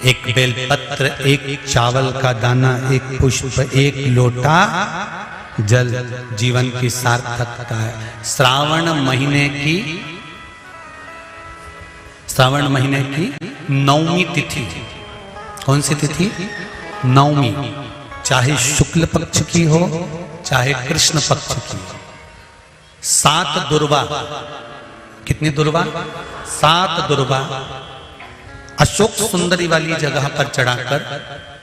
एक बेलपत्र, एक चावल का दाना, एक पुष्प, एक लोटा जल जीवन की सार्थकता है। श्रावण महीने की नवमी तिथि, कौन सी तिथि? नवमी, चाहे शुक्ल पक्ष की हो चाहे कृष्ण पक्ष की। 7 दुर्वा, कितनी दुर्वा? 7 दुर्वा अशोक सुंदरी वाली जगह पर चढ़ाकर,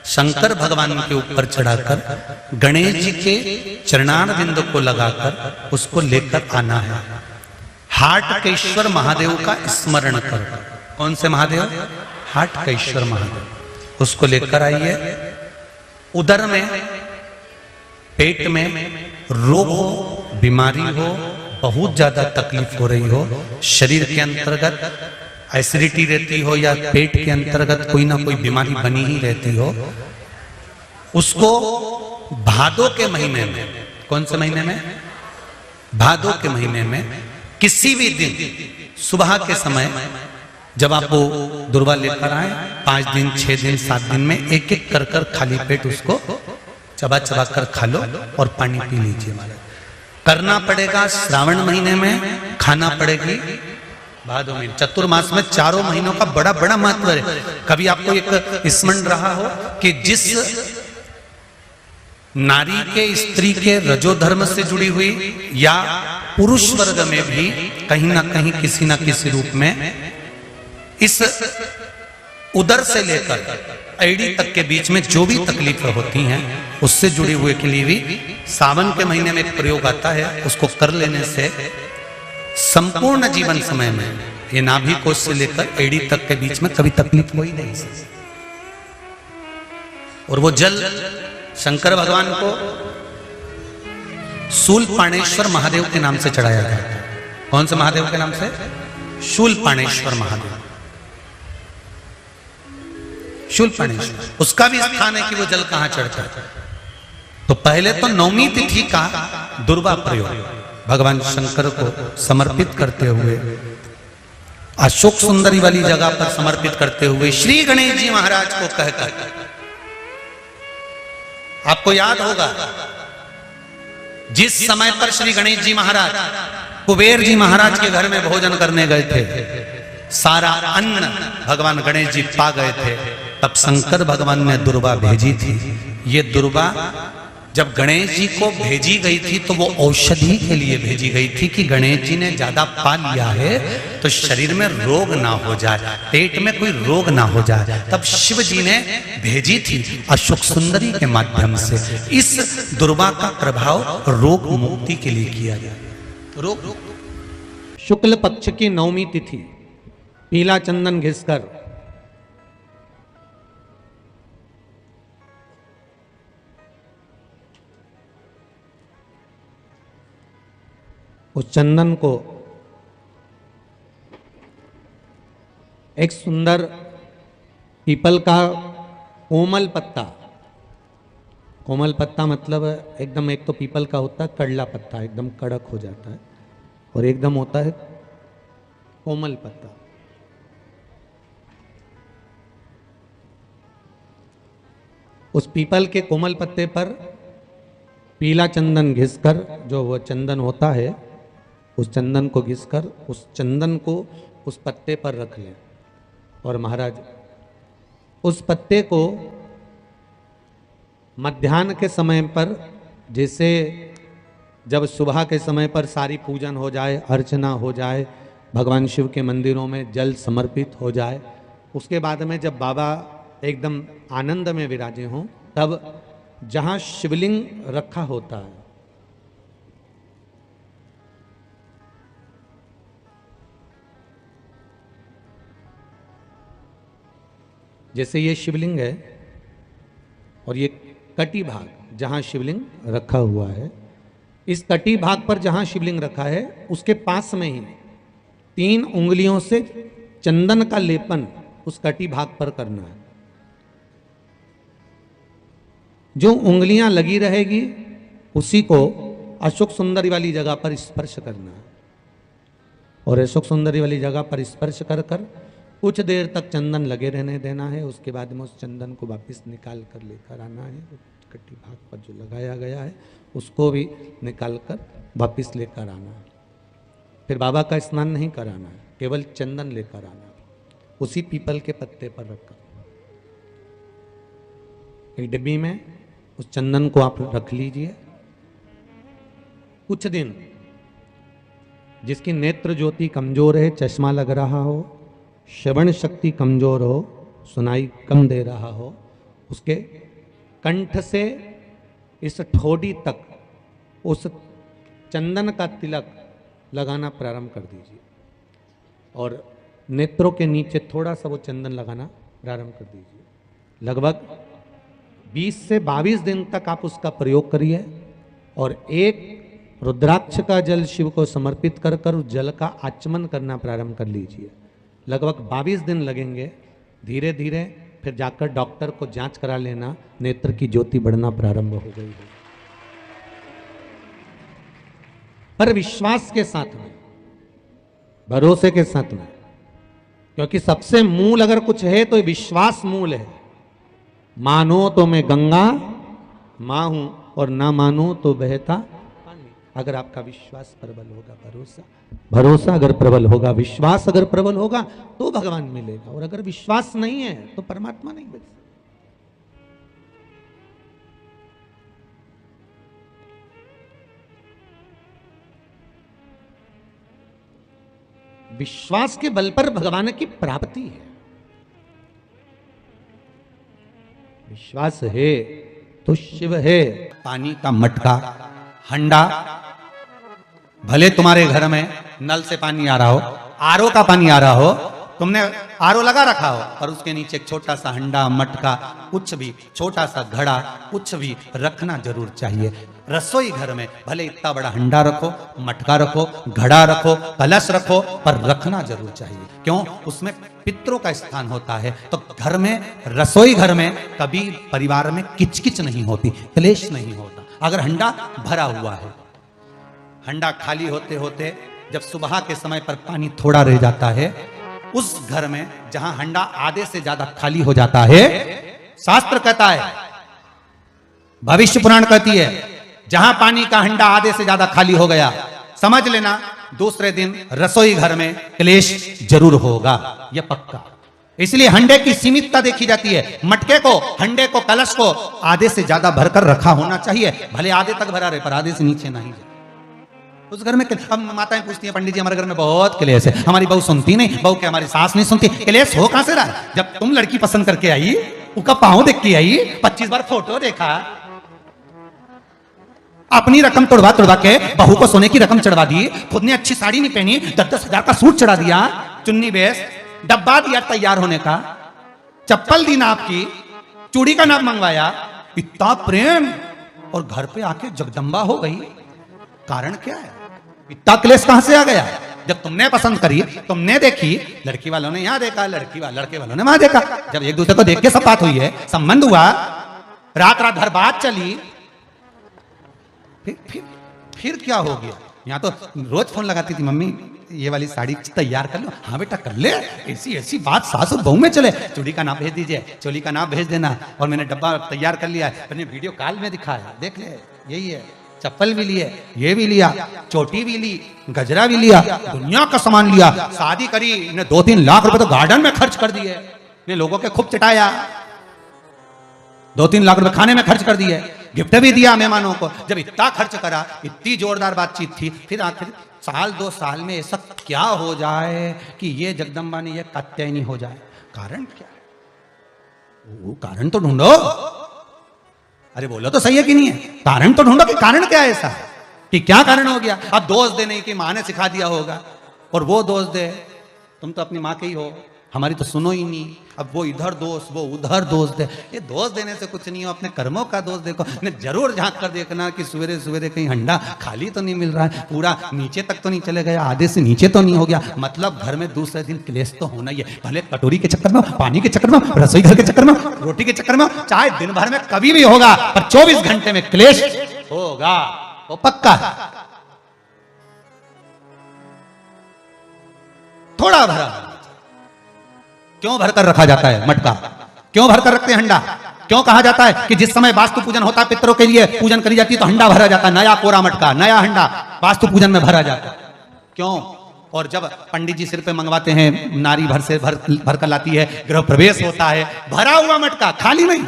शंकर भगवान के ऊपर चढ़ाकर, गणेश जी के चरणारविंद को लगाकर उसको लेकर आना है। हाटकेश्वर महादेव का स्मरण कर। कौन से महादेव? हाटकेश्वर महादेव। उसको लेकर आइए। उदर में, पेट में रोग हो, बीमारी हो, बहुत ज्यादा तकलीफ हो रही हो, शरीर के अंतर्गत एसिडिटी रहती हो या पेट के अंतर्गत कोई ना कोई बीमारी बनी ही रहती हो, उसको भादों के महीने में, कौन से महीने में? भादों के महीने में किसी भी दिन सुबह के समय जब आप वो दुर्वा लेकर आए, 5 दिन, 6 दिन, 7 दिन में एक एक कर कर खाली पेट उसको चबा चबा कर खा लो और पानी पी लीजिए। महाराज करना पड़ेगा श्रावण महीने में, खाना पड़ेगी भादों में। चतुर्मास में चारों महीनों का बड़ा बड़ा महत्व है। कभी आपको एक स्मरण रहा हो कि जिस नारी के, स्त्री के रजोधर्म से जुड़ी हुई या पुरुष वर्ग में भी कहीं ना कहीं किसी ना किसी रूप में इस उदर से लेकर एड़ी तक के बीच में जो भी तकलीफें होती हैं उससे जुड़ी हुए के लिए भी सावन के महीने में एक प्रयोग आता है। उसको कर लेने से संपूर्ण जीवन समय में ये नाभि कोश से लेकर एड़ी तक के बीच में कभी तकलीफ हो ही नहीं सकती। और वो जल शंकर भगवान को शूलपाणेश्वर महादेव के नाम से चढ़ाया जाता है। कौन से महादेव के नाम से? शूलपाणेश्वर महादेव। शूलपाणेश्वर, उसका भी स्थान है कि वो जल कहां चढ़ता है। तो पहले तो नवमी तिथि का दुर्वा प्रयोग भगवान शंकर को समर्पित करते हुए, अशोक सुंदरी वाली जगह पर समर्पित करते हुए श्री गणेश जी महाराज को कहकर, आपको याद होगा जिस समय पर श्री गणेश जी महाराज कुबेर जी महाराज के घर में भोजन करने गए थे, सारा अन्न भगवान गणेश जी पा गए थे, तब शंकर भगवान ने दुर्वा भेजी थी। ये दुर्वा जब गणेश जी को भेजी गई थी तो वो औषधि के लिए भेजी गई थी कि गणेश जी ने ज्यादा पा लिया है तो शरीर में रोग ना हो जाए, पेट में कोई रोग ना हो जाए। तब शिव जी ने भेजी थी अशोक सुंदरी के माध्यम से। इस दुर्वा का प्रभाव रोग मुक्ति के लिए किया गया। रोग शुक्ल पक्ष की नवमी तिथि, पीला चंदन घिसकर उस चंदन को एक सुंदर पीपल का कोमल पत्ता, कोमल पत्ता मतलब एकदम, एक तो पीपल का होता है कड़ला पत्ता, एकदम कड़क हो जाता है, और एकदम होता है कोमल पत्ता। उस पीपल के कोमल पत्ते पर पीला चंदन घिसकर, जो वो चंदन होता है, उस चंदन को घिसकर उस चंदन को उस पत्ते पर रख लें। और महाराज उस पत्ते को मध्याह्न के समय पर, जैसे जब सुबह के समय पर सारी पूजन हो जाए, अर्चना हो जाए, भगवान शिव के मंदिरों में जल समर्पित हो जाए, उसके बाद में जब बाबा एकदम आनंद में विराजे हों, तब जहाँ शिवलिंग रखा होता है, जैसे ये शिवलिंग है और ये कटी भाग जहाँ शिवलिंग रखा हुआ है, इस कटी भाग पर जहाँ शिवलिंग रखा है उसके पास में ही 3 उंगलियों से चंदन का लेपन उस कटी भाग पर करना है। जो उंगलियां लगी रहेगी उसी को अशोक सुंदरी वाली जगह पर स्पर्श करना है। और अशोक सुंदरी वाली जगह पर स्पर्श कर कर कुछ देर तक चंदन लगे रहने देना है, उसके बाद में उस चंदन को वापस निकाल कर लेकर आना है। कटी भाग पर जो लगाया गया है उसको भी निकाल कर वापस लेकर आना है। फिर बाबा का स्नान नहीं कराना है, केवल चंदन लेकर आना है, उसी पीपल के पत्ते पर रखकर। एक डिब्बी में उस चंदन को आप रख लीजिए। कुछ दिन जिसकी नेत्र ज्योति कमजोर है, चश्मा लग रहा हो, श्रवण शक्ति कमजोर हो, सुनाई कम दे रहा हो, उसके कंठ से इस ठोड़ी तक उस चंदन का तिलक लगाना प्रारंभ कर दीजिए और नेत्रों के नीचे थोड़ा सा वो चंदन लगाना प्रारंभ कर दीजिए। लगभग 20 से 22 दिन तक आप उसका प्रयोग करिए और एक रुद्राक्ष का जल शिव को समर्पित कर कर उस जल का आचमन करना प्रारंभ कर लीजिए। लगभग 22 दिन लगेंगे। धीरे धीरे फिर जाकर डॉक्टर को जांच करा लेना, नेत्र की ज्योति बढ़ना प्रारंभ हो गई है। पर विश्वास के साथ में, भरोसे के साथ में, क्योंकि सबसे मूल अगर कुछ है तो विश्वास मूल है। मानो तो मैं गंगा मां हूं और ना मानो तो बहता पानी। अगर आपका विश्वास प्रबल होगा, भरोसा अगर प्रबल होगा, विश्वास अगर प्रबल होगा तो भगवान मिलेगा, और अगर विश्वास नहीं है तो परमात्मा नहीं मिल सकता। विश्वास के बल पर भगवान की प्राप्ति है। विश्वास है तो शिव है। पानी का मटका, हंडा, भले तुम्हारे घर में नल से पानी आ रहा हो, आरओ का पानी आ रहा हो, तुमने आरओ लगा रखा हो, पर उसके नीचे एक छोटा सा हंडा, मटका, कुछ भी, छोटा सा घड़ा, कुछ भी रखना जरूर चाहिए। रसोई घर में भले इतना बड़ा हंडा रखो, मटका रखो, घड़ा रखो, कलश रखो, पर रखना जरूर चाहिए। क्यों? उसमें पितरों का स्थान होता है। तो घर में, रसोई घर में कभी परिवार में किचकिच नहीं होती, क्लेश नहीं होता। अगर हंडा भरा हुआ है, हंडा खाली होते होते जब सुबह के समय पर पानी थोड़ा रह जाता है, उस घर में जहां हंडा आधे से ज्यादा खाली हो जाता है, शास्त्र कहता है, भविष्य पुराण कहती है, जहां पानी का हंडा आधे से ज्यादा खाली हो गया, समझ लेना दूसरे दिन रसोई घर में क्लेश जरूर होगा, यह पक्का। इसलिए हंडे की सीमितता देखी जाती है। मटके को, हंडे को, कलश को आधे से ज्यादा भरकर रखा होना चाहिए। भले आधे तक भरा रहे पर आधे से नीचे नहीं जाए। उस घर में हम माताएं पूछती हैं, पंडित जी हमारे घर में बहुत क्लेश है, हमारी बहू सुनती नहीं, बहू के हमारी सास नहीं सुनती। क्लेश हो कहां से रहा? जब तुम लड़की पसंद करके आई, उसका पांव देख के आई, 25 बार फोटो देखा, अपनी रकम तोड़वा तोड़वा के बहू को सोने की रकम चढ़वा दी, खुद ने अच्छी साड़ी नहीं पहनी, 10-10 हजार का सूट चढ़ा दिया, चुन्नी बेस, डब्बा दिया तैयार होने का, चप्पल दी नाप की, चूड़ी का नाप मंगवाया, इतना प्रेम, और घर पे आके जगदम्बा हो गई। कारण क्या है? इतना क्लेश कहां से आ गया? जब तुमने पसंद करी, तुमने देखी, लड़की वालों ने यहां देखा, लड़के वालों ने वहां देखा, जब एक दूसरे को देख के सब बात हुई है, संबंध हुआ, रात रात भर बात चली, फिर क्या हो गया? यहाँ तो रोज फोन लगाती थी, मम्मी ये वाली साड़ी तैयार कर लो, हाँ बेटा कर ले, ऐसी बात सास और बहू में चले, चूड़ी का नाप भेज दीजिए, चोली का नाप भेज देना, और मैंने डब्बा तैयार कर लिया है, मैंने वीडियो कॉल में दिखाया, देख ले, यही है, चप्पल भी लिए, ये भी लिया, चोटी भी ली, गजरा भी लिया, दुनिया का सामान लिया, शादी करी, ने 2-3 लाख रुपए तो गार्डन में खर्च कर दिए, ने लोगों के खूब चटाया, 2-3 लाख रुपए खाने में खर्च कर दिए, गिफ्ट भी दिया मेहमानों को। जब इतना खर्च करा, इतनी जोरदार बातचीत थी, फिर आखिर 1-2 साल में ऐसा क्या हो जाए कि ये जगदम्बा ने ये कात्यायनी हो जाए? कारण क्या है? वो कारण तो ढूंढो। अरे बोलो तो सही है कि नहीं है? कारण तो ढूंढो कि कारण क्या है ऐसा, कि क्या कारण हो गया? अब दोष दे नहीं कि माँ ने सिखा दिया होगा, और वो दोष दे, तुम तो अपनी माँ के ही हो, हमारी तो सुनो ही नहीं, अब वो इधर दोष, वो उधर दोष दे। ये दोष देने से कुछ नहीं हो, अपने कर्मों का दोष देखो। ने जरूर झांक कर देखना कि सवेरे सवेरे कहीं हंडा खाली तो नहीं मिल रहा है, पूरा नीचे तक तो नहीं चले गया, आधे से नीचे तो नहीं हो गया, मतलब घर में दूसरे दिन क्लेश तो होना ही है। भले कटोरी के चक्कर में, पानी के चक्कर में, रसोई घर के चक्कर में, रोटी के चक्कर में, चाहे दिन भर में कभी भी होगा, पर 24 घंटे में क्लेश होगा, वो पक्का है। थोड़ा भरा, क्यों भरकर रखा जाता है मटका? क्यों भरकर रखते हैं हंडा? क्यों कहा जाता है कि जिस समय वास्तु पूजन होता है, पितरों के लिए पूजन करी जाती है, तो हंडा भरा जाता है, नया कोरा मटका, नया हंडा वास्तु पूजन में भरा जाता है। क्यों? और जब पंडित जी सिर पे मंगवाते हैं, नारी भर कर लाती है, गृह प्रवेश होता है, भरा हुआ मटका, खाली नहीं,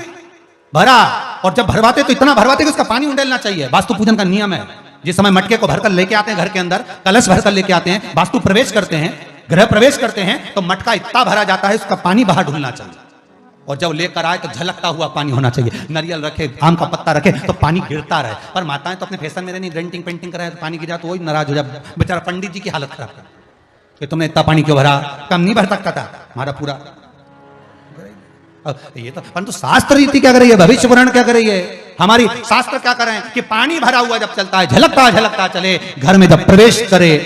भरा। और जब भरवाते तो इतना भरवाते कि उसका पानी उंडेलना चाहिए। वास्तु पूजन का नियम है, जिस समय मटके को भरकर लेके आते हैं घर के अंदर, कलश भरकर लेके आते हैं, वास्तु प्रवेश करते हैं, गृह प्रवेश करते हैं, तो मटका इतना भरा जाता है, उसका पानी बाहर ढुलना चाहिए। और जब लेकर आए तो झलकता हुआ पानी होना चाहिए। नारियल रखे, आम का पत्ता रखे तो पानी गिरता रहे। पर माताएं तो अपने फैशन में नहीं, डेंटिंग पेंटिंग कराए तो पानी गिरा तो वही नाराज हो जाए। बेचारा पंडित जी की हालत खराब कर कि तुमने इतना पानी क्यों भरा, कम नहीं भर सकता था हमारा पूरा। ये तो परंतु शास्त्र रीति क्या कर रही है, भविष्य पुराण क्या कर रही है, हमारी शास्त्र क्या कर रहे हैं कि पानी भरा हुआ जब चलता है, झलकता चले, घर में जब प्रवेश करे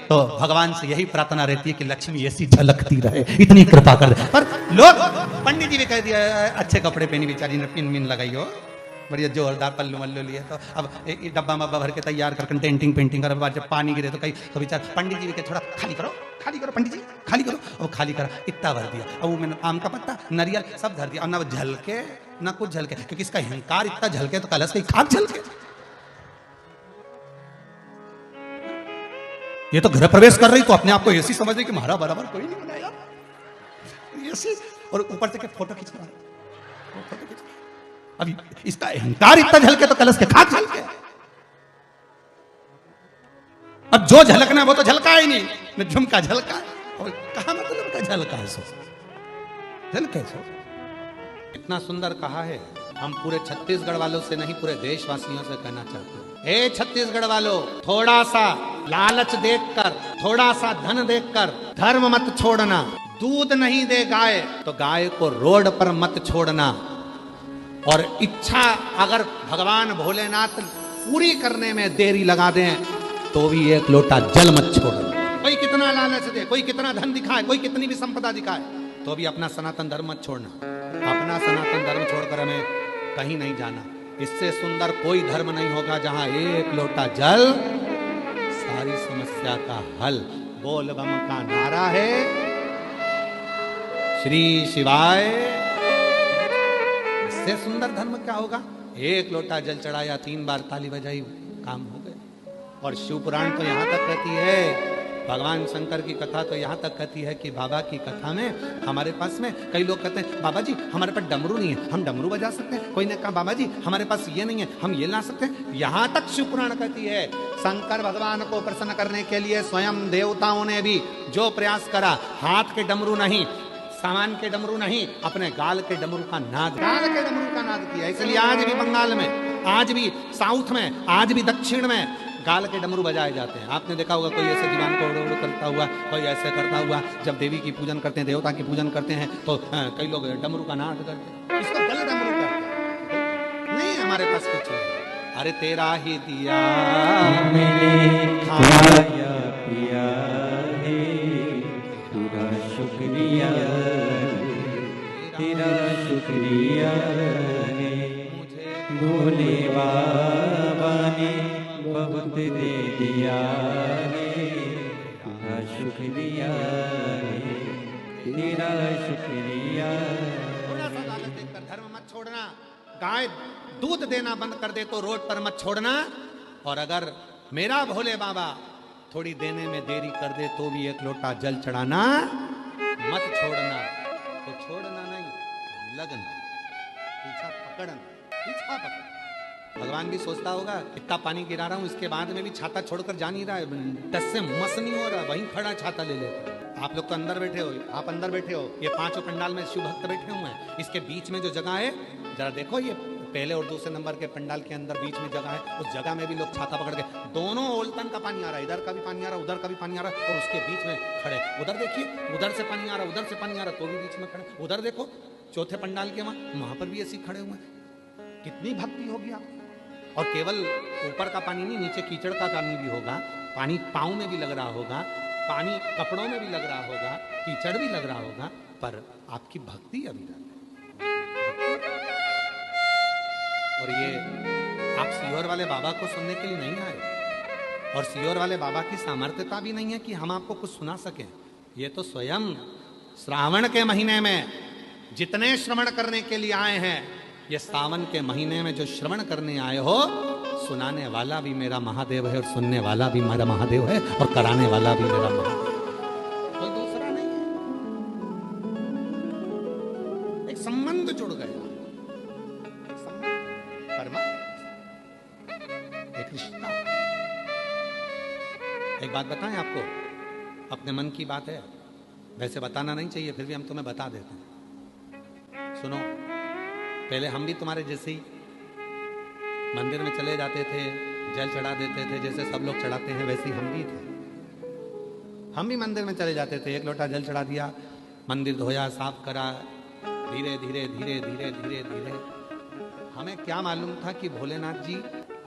तो भगवान से यही प्रार्थना रहती है कि लक्ष्मी ऐसी झलकती रहे, इतनी कृपा कर दे। पर लोग, पंडित जी भी कह दिया अच्छे कपड़े पहनी बेचारी ने, पिन मिन लगाई हो, बढ़िया जोरदार पल्लू मल्लू लिए, तो अब एक डब्बा मब्बा भर के तैयार कर, डेंटिंग पेंटिंग कर, बाद जब पानी गिरे तो कहीं तो बेचारा पंडित जी भी कहे थोड़ा खाली करो पंडित जी, खाली करो। अब खाली करा, इतना भर दिया, अब वो मैंने आम का पत्ता, नारियल सब धर दिया, और ना झलके ना कुछ झलके, क्योंकि इसका अहंकार इतना झलके तो कलश की खाक झलके। ये तो गृह प्रवेश कर रही तो अपने आप को ऐसी समझ रही कि हमारा बराबर कोई नहीं बनाया, ऐसी, और ऊपर से फोटो खींचना, अभी इसका अहंकार इतना झलके तो कलश के खाक झलके। अब जो झलकना है वो तो झलका ही नहीं, न झुमका झलका, और कहा मतलब का झलका है, सो झलके सो। इतना सुंदर कहा है, हम पूरे छत्तीसगढ़ वालों से नहीं, पूरे देशवासियों से कहना चाहते हैं, हे छत्तीसगढ़ वालों, थोड़ा सा लालच देखकर, थोड़ा सा धन देखकर धर्म मत छोड़ना। दूध नहीं दे गाय तो गाय को रोड पर मत छोड़ना। और इच्छा अगर भगवान भोलेनाथ पूरी करने में देरी लगा दें तो भी एक लोटा जल मत छोड़ना। कोई कितना लालच दे, कोई कितना धन दिखाए, कोई कितनी भी संपदा दिखाए, तो भी अपना सनातन धर्म मत छोड़ना। अपना सनातन धर्म छोड़कर हमें कहीं नहीं जाना। इससे सुंदर कोई धर्म नहीं होगा जहां एक लोटा जल सारी समस्या का हल। बोल बम का नारा है, श्री शिवाय। इससे सुंदर धर्म क्या होगा? एक लोटा जल चढ़ाया, 3 बार ताली बजाई, काम हो गए। और शिव पुराण तो यहां तक कहती है, भगवान शंकर की कथा तो यहाँ तक कहती है कि बाबा की कथा में हमारे पास में कई लोग कहते हैं बाबा जी हमारे पास डमरू नहीं है, हम डमरू बजा सकते हैं। कोई ने कहा बाबा जी हमारे पास ये नहीं है, हम ये ला सकते हैं। यहाँ तक शिव पुराण कहती है, शंकर भगवान को प्रसन्न करने के लिए स्वयं देवताओं ने भी जो प्रयास करा, हाथ के डमरू नहीं, सामान के डमरू नहीं, अपने गाल के डमरू का नाद, गाल के डमरू का नाद किया। इसलिए आज भी बंगाल में, आज भी साउथ में, आज भी दक्षिण में गाल के डमरू बजाए जाते हैं। आपने देखा होगा कोई ऐसे दीवान को उड़ करता हुआ, कोई ऐसे करता हुआ। जब देवी की पूजन करते हैं, देवता की पूजन करते हैं, तो कई लोग डमरू का नाद करते हैं। इसको गल डमरू करते हैं। नहीं, हमारे पास कुछ नहीं। अरे तेरा ही दिया मैंने खाया पिया है, तेरा शुक्रिया, तेरा शुक्रिया है, भोले बाबा ने बहुत दे दिया है, तेरा शुक्रिया है, तेरा शुक्रिया। थोड़ा सा लालच देखकर धर्म मत छोड़ना। गाय दूध देना बंद कर दे तो रोड पर मत छोड़ना। और अगर मेरा भोले बाबा थोड़ी देने में देरी कर दे तो भी एक लोटा जल चढ़ाना मत छोड़ना। तो छोड़ना नहीं, लगन, पीछा पकड़ना, पीछा पकड़। भगवान भी सोचता होगा इतना पानी गिरा रहा हूं, इसके बाद में भी छाता छोड़कर जा नहीं रहा है, टस से मस नहीं हो रहा, वहीं खड़ा छाता ले लेता। आप लोग तो अंदर बैठे हो, आप अंदर बैठे हो, ये 5 पंडाल में शिव भक्त बैठे हुए हैं। इसके बीच में जो जगह है, जरा देखो, ये पहले और दूसरे नंबर के पंडाल के अंदर बीच में जगह है, उस जगह में भी लोग छाता पकड़ के, दोनों ओल्टन का पानी आ रहा है, इधर का भी पानी आ रहा है, उधर का भी पानी आ रहा है, और उसके बीच में खड़े। उधर देखिए, उधर से पानी आ रहा है, उधर से पानी आ रहा है, तो भी बीच में खड़े। उधर देखो, चौथे पंडाल के वहां पर भी ऐसे खड़े हुए हैं। कितनी भक्ति होगी आप। और केवल ऊपर का पानी नहीं, नीचे कीचड़ का पानी भी होगा, पानी पाँव में भी लग रहा होगा, पानी कपड़ों में भी लग रहा होगा, कीचड़ भी लग रहा होगा, पर आपकी भक्ति अभी है। और ये आप सीहोर वाले बाबा को सुनने के लिए नहीं आए, और सीहोर वाले बाबा की सामर्थ्यता भी नहीं है कि हम आपको कुछ सुना सकें। ये तो स्वयं श्रावण के महीने में जितने श्रवण करने के लिए आए हैं, ये सावन के महीने में जो श्रवण करने आए हो, सुनाने वाला भी मेरा महादेव है और सुनने वाला भी मेरा महादेव है और कराने वाला भी मेरा महादेव है, कोई दूसरा नहीं है। एक संबंध जुड़ गया, एक संबंध, एक रिश्ता। एक बात बताएं आपको, अपने मन की बात है, वैसे बताना नहीं चाहिए, फिर भी हम तुम्हें बता देते हैं। सुनो, पहले हम भी तुम्हारे जैसे ही मंदिर में चले जाते थे, जल चढ़ा देते थे, जैसे सब लोग चढ़ाते हैं वैसे ही हम भी थे। हम भी मंदिर में चले जाते थे, एक लोटा जल चढ़ा दिया, मंदिर धोया, साफ करा, धीरे धीरे धीरे धीरे धीरे धीरे। हमें क्या मालूम था कि भोलेनाथ जी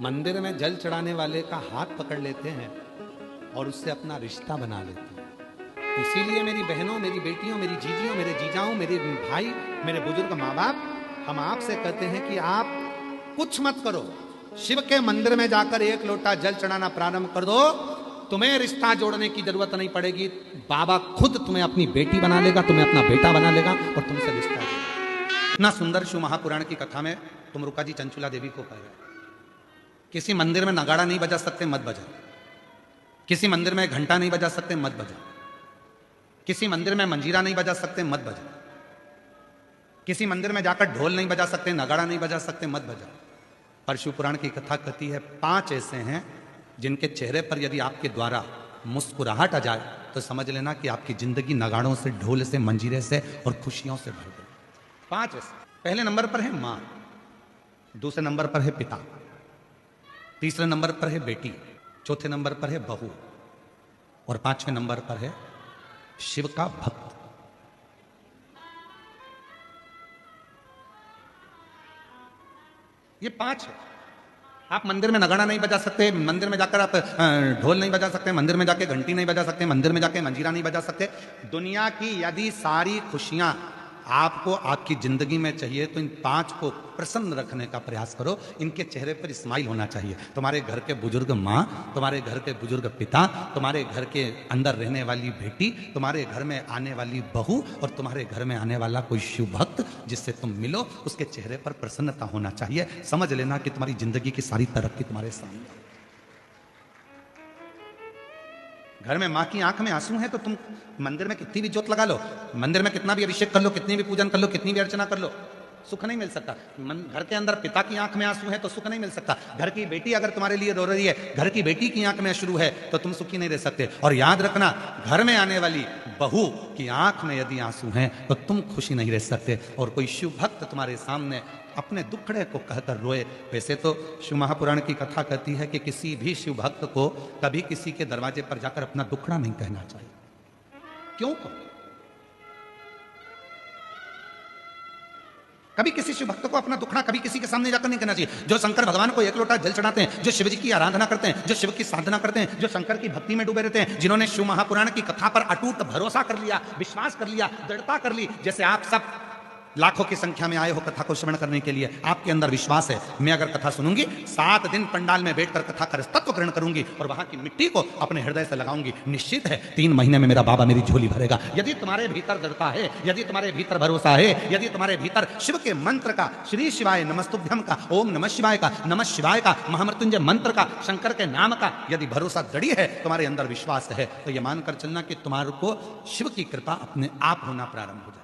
मंदिर में जल चढ़ाने वाले का हाथ पकड़ लेते हैं और उससे अपना रिश्ता बना लेते हैं। इसीलिए मेरी बहनों, मेरी बेटियों, मेरी जीजियों, मेरे जीजाओं, मेरे भाई, मेरे बुजुर्ग माँ बाप, हम आपसे कहते हैं कि आप कुछ मत करो, शिव के मंदिर में जाकर एक लोटा जल चढ़ाना प्रारंभ कर दो, तुम्हें रिश्ता जोड़ने की जरूरत नहीं पड़ेगी। बाबा खुद तुम्हें अपनी बेटी बना लेगा, तुम्हें अपना बेटा बना लेगा और तुमसे रिश्ता जोड़ेगा। इतना सुंदर शिव महापुराण की कथा में तुम रुका जी चंचुला देवी को कह रहे, किसी मंदिर में नगाड़ा नहीं बजा सकते, मत बजा। किसी मंदिर में घंटा नहीं बजा सकते, मत बजा। किसी मंदिर में मंजीरा नहीं बजा सकते, मत बजा। किसी मंदिर में जाकर ढोल नहीं बजा सकते, नगाड़ा नहीं बजा सकते, मत बजा। पर शिव पुराण की कथा कहती है 5 ऐसे हैं जिनके चेहरे पर यदि आपके द्वारा मुस्कुराहट आ जाए तो समझ लेना कि आपकी जिंदगी नगाड़ों से, ढोल से, मंजीरे से और खुशियों से भर गई। 5 ऐसे। पहले नंबर पर है मां, दूसरे नंबर पर है पिता, तीसरे नंबर पर है बेटी, चौथे नंबर पर है बहू और 5वें नंबर पर है शिव का भक्त। ये 5 है। आप मंदिर में नगाड़ा नहीं बजा सकते, मंदिर में जाकर आप ढोल नहीं बजा सकते, मंदिर में जाके घंटी नहीं बजा सकते, मंदिर में जाके मंजीरा नहीं बजा सकते। दुनिया की यदि सारी खुशियां आपको आपकी जिंदगी में चाहिए तो इन 5 को प्रसन्न रखने का प्रयास करो। इनके चेहरे पर स्माइल होना चाहिए। तुम्हारे घर के बुजुर्ग माँ, तुम्हारे घर के बुजुर्ग पिता, तुम्हारे घर के अंदर रहने वाली बेटी, तुम्हारे घर में आने वाली बहू और तुम्हारे घर में आने वाला कोई शिव भक्त जिससे तुम मिलो, उसके चेहरे पर प्रसन्नता होना चाहिए। समझ लेना कि तुम्हारी जिंदगी की सारी तरक्की तुम्हारे सामने। घर में माँ की आंख में आंसू है तो तुम मंदिर में कितनी भी जोत लगा लो, मंदिर में कितना भी अभिषेक कर लो, कितनी भी पूजन कर लो, कितनी भी अर्चना कर लो, सुख नहीं मिल सकता। घर के अंदर पिता की आंख में आंसू है तो सुख नहीं मिल सकता। घर की बेटी अगर तुम्हारे लिए रो रही है, घर की बेटी की आंख में अश्रु है तो तुम सुखी नहीं रह सकते। और याद रखना, घर में आने वाली बहू की आंख में यदि आंसू हैं तो तुम खुशी नहीं रह सकते। और कोई शिव भक्त तुम्हारे सामने अपने दुखड़े को कहकर रोए। वैसे तो शिव महापुराण की कथा कहती है कि किसी भी शिव भक्त को कभी किसी के दरवाजे पर जाकर अपना दुखड़ा नहीं कहना चाहिए। क्यों? कभी किसी शिव भक्त को अपना दुखड़ा कभी किसी के सामने जाकर नहीं कहना चाहिए। जो शंकर भगवान को एक लोटा जल चढ़ाते हैं, जो शिव जी की आराधना करते हैं, जो शिव की साधना करते हैं, जो शंकर की भक्ति में डूबे रहते हैं, जिन्होंने शिव महापुराण की कथा पर अटूट भरोसा कर लिया, विश्वास कर लिया, दृढ़ता कर ली, जैसे आप सब लाखों की संख्या में आए हो कथा को श्रवण करने के लिए, आपके अंदर विश्वास है। मैं अगर कथा सुनूंगी, 7 दिन पंडाल में बैठकर कथा का तत्व ग्रहण करूंगी और वहां की मिट्टी को अपने हृदय से लगाऊंगी, निश्चित है 3 महीने में मेरा बाबा मेरी झोली भरेगा। यदि तुम्हारे भीतर दृढ़ता है, यदि तुम्हारे भीतर भरोसा है, यदि तुम्हारे भीतर शिव के मंत्र का, श्री शिवाय नमस्तुभ्यम का, ओम नमः शिवाय का, नमः शिवाय का, महामृत्युंजय मंत्र का, शंकर के नाम का यदि भरोसा दृढ़ है, तुम्हारे अंदर विश्वास है, तो यह मानकर चलना कि तुम्हारे को शिव की कृपा अपने आप होना प्रारंभ हो जाए।